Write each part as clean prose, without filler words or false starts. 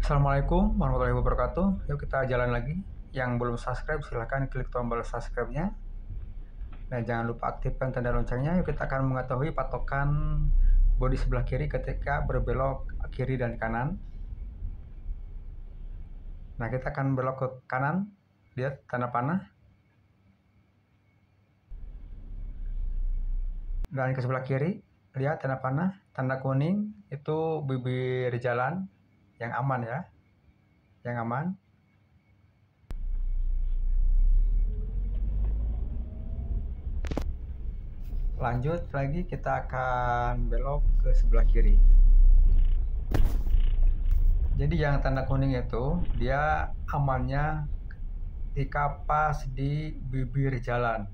Assalamualaikum warahmatullahi wabarakatuh. Yuk kita jalan lagi. Yang belum subscribe silahkan klik tombol subscribe-nya. Dan jangan lupa aktifkan tanda loncengnya. Yuk kita akan mengetahui patokan bodi sebelah kiri ketika berbelok kiri dan kanan. Nah, kita akan belok ke kanan. Lihat tanda panah. Dan ke sebelah kiri, lihat tanda panah. Tanda kuning itu bibir jalan yang aman ya. Yang aman. Lanjut lagi, kita akan belok ke sebelah kiri. Jadi yang tanda kuning itu dia amannya ketika pas di bibir jalan.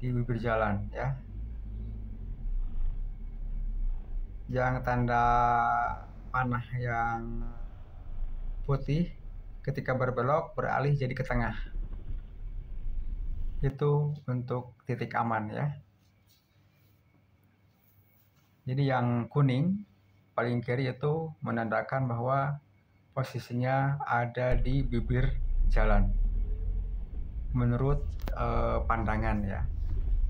Di bibir jalan ya. Yang tanda panah yang putih ketika berbelok beralih jadi ke tengah. Itu untuk titik aman ya. Jadi yang kuning paling kiri itu menandakan bahwa posisinya ada di bibir jalan. Menurut pandangan ya.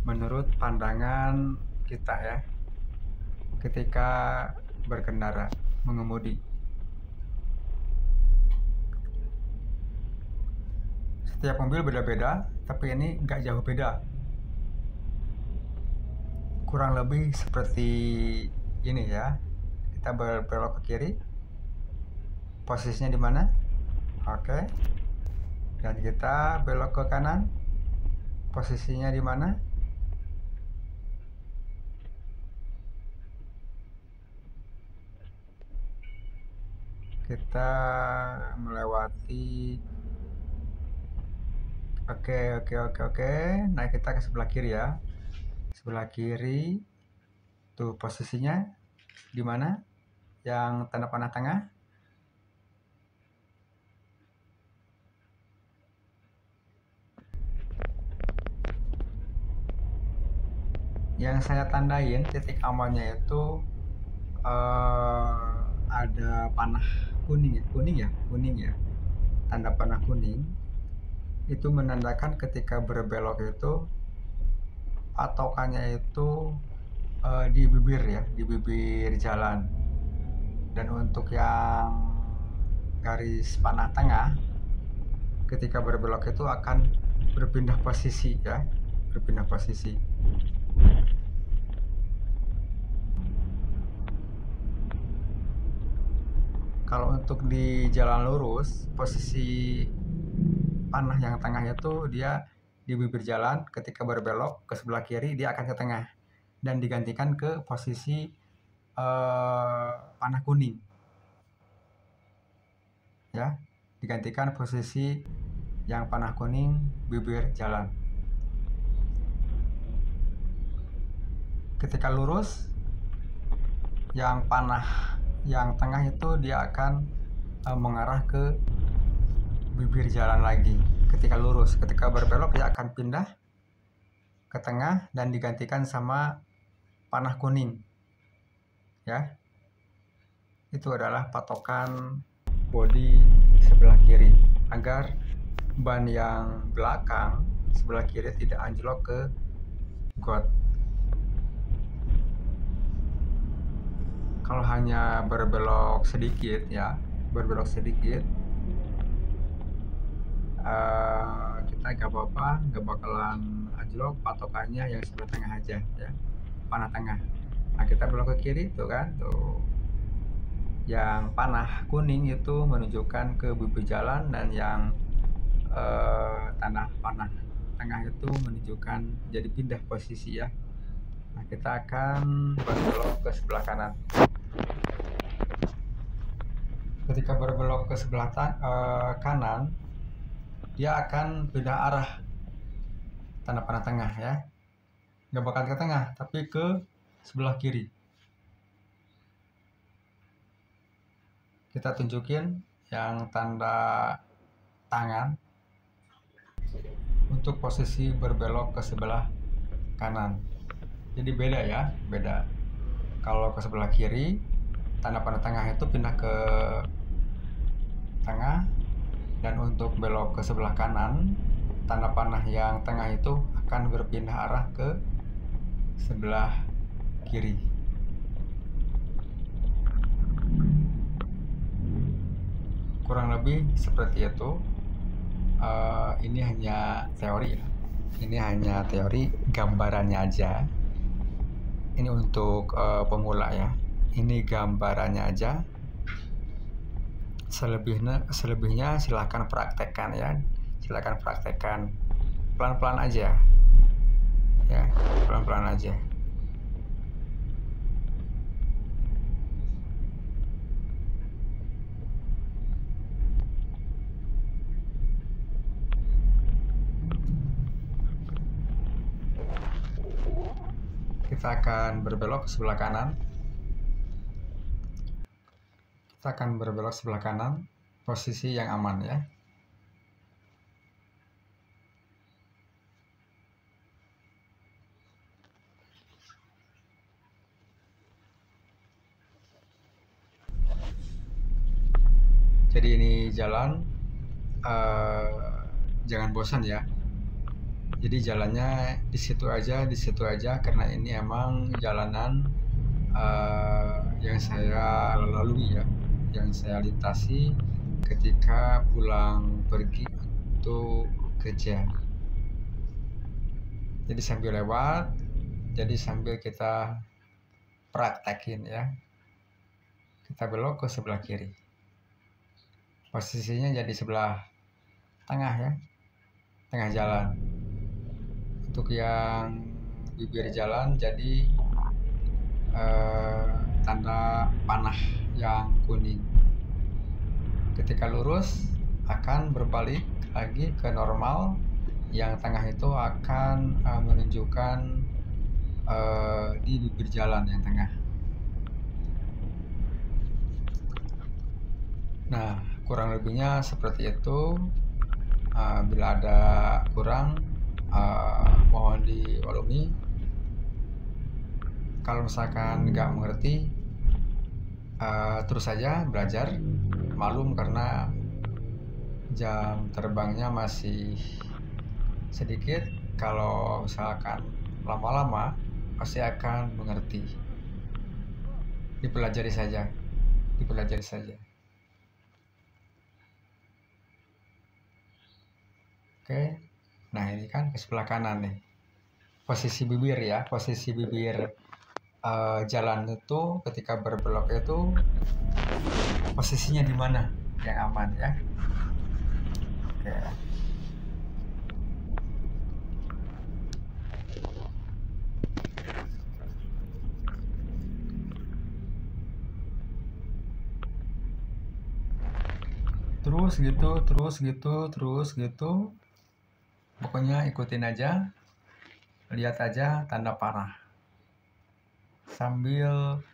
Menurut pandangan kita ya. Ketika berkendara, mengemudi. Setiap mobil beda-beda, tapi ini nggak jauh beda. Kurang lebih seperti ini ya. Kita berbelok ke kiri. Posisinya di mana? Oke. Dan kita belok ke kanan. Posisinya di mana? Kita melewati. Oke. Nah, kita ke sebelah kiri ya. Sebelah kiri. Tuh posisinya di mana? Yang tanda panah tengah. Yang saya tandain titik amannya itu ada panah kuning ya. Tanda panah kuning itu menandakan ketika berbelok itu patokannya itu di bibir ya, di bibir jalan. Dan untuk yang garis panah tengah ketika berbelok itu akan berpindah posisi ya, berpindah posisi. Kalau untuk di jalan lurus, posisi panah yang tengah itu dia di bibir jalan. Ketika berbelok ke sebelah kiri dia akan ke tengah dan digantikan ke posisi panah kuning ya, digantikan posisi yang panah kuning bibir jalan. Ketika lurus, yang panah yang tengah itu dia akan mengarah ke bibir jalan lagi. Ketika lurus, ketika berbelok dia akan pindah ke tengah dan digantikan sama panah kuning ya. Itu adalah patokan bodi sebelah kiri agar ban yang belakang sebelah kiri tidak anjlok ke got. Kalau hanya berbelok sedikit ya, berbelok sedikit, kita gak apa-apa, gak bakalan anjlok. Patokannya yang sebelah tengah aja ya, panah tengah. Nah, kita belok ke kiri tuh kan, tuh yang panah kuning itu menunjukkan ke bibir jalan, dan yang tanda panah tengah itu menunjukkan jadi pindah posisi ya. Nah, kita akan berbelok ke sebelah kanan. Ketika berbelok ke sebelah kanan, dia akan pindah arah tanda panah tengah ya. Nggak bakal ke tengah, tapi ke sebelah kiri. Kita tunjukin yang tanda tangan untuk posisi berbelok ke sebelah kanan. Jadi beda ya, beda. Kalau ke sebelah kiri, tanda panah tengah itu pindah ke untuk belok ke sebelah kanan, tanda panah yang tengah itu akan berpindah arah ke sebelah kiri. Kurang lebih seperti itu. Ini hanya teori ya. Ini hanya teori, gambarannya aja. Ini untuk pemula ya. Ini gambarannya aja. Selebihnya silahkan praktekkan ya. Silahkan praktekkan pelan-pelan aja ya, pelan-pelan aja. Kita akan berbelok ke sebelah kanan. Kita akan berbelok sebelah kanan, posisi yang aman ya. Jadi ini jalan, jangan bosan ya. Jadi jalannya di situ aja karena ini emang jalanan yang saya lalui ya, yang saya lintasi ketika pulang pergi untuk kerja. Jadi sambil lewat, jadi sambil kita praktekin ya. Kita belok ke sebelah kiri. Posisinya jadi sebelah tengah ya, tengah jalan. Untuk yang bibir jalan jadi tanda panah yang kuning. Ketika lurus akan berbalik lagi ke normal. Yang tengah itu akan menunjukkan di bibir jalan yang tengah. Nah, kurang lebihnya seperti itu. Bila ada kurang, mohon dimaklumi. Kalau misalkan nggak mengerti, terus saja belajar. Malum karena jam terbangnya masih sedikit. Kalau misalkan lama-lama pasti akan mengerti. Dipelajari saja. Oke. Nah, ini kan ke sebelah kanan nih. Posisi bibir ya, posisi bibir jalan itu ketika berbelok itu posisinya di mana yang aman ya. Oke. Terus gitu. Pokoknya ikutin aja. Lihat aja tanda panah. Sambil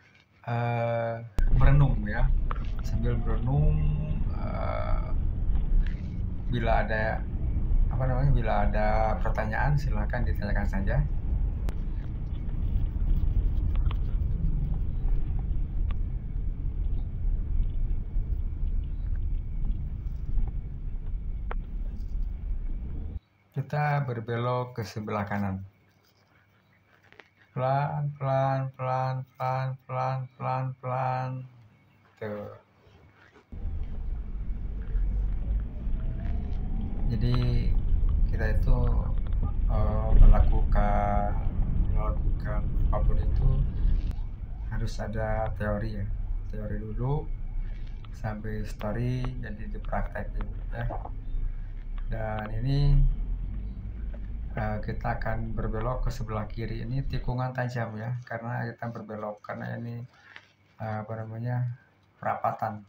merenung ya. Bila ada pertanyaan silahkan ditanyakan saja. Kita berbelok ke sebelah kanan. Pelan. Tuh. Jadi kita itu melakukan apapun itu harus ada teori ya. Teori dulu sampai story jadi dipraktekin ya. Dan ini kita akan berbelok ke sebelah kiri. Ini tikungan tajam ya, karena kita berbelok karena ini perapatan.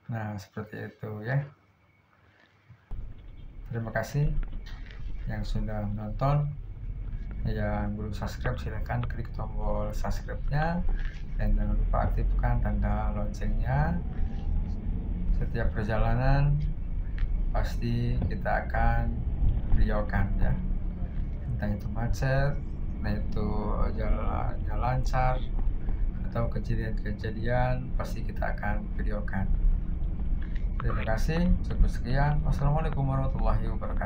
Nah, seperti itu ya. Terima kasih yang sudah menonton. Yang belum subscribe silahkan klik tombol subscribe-nya dan jangan lupa aktifkan tanda loncengnya. Setiap perjalanan pasti kita akan videokan ya, entah itu macet, entah itu jalannya lancar atau kejadian-kejadian pasti kita akan videokan. Terima kasih, cukup sekian. Wassalamualaikum warahmatullahi wabarakatuh.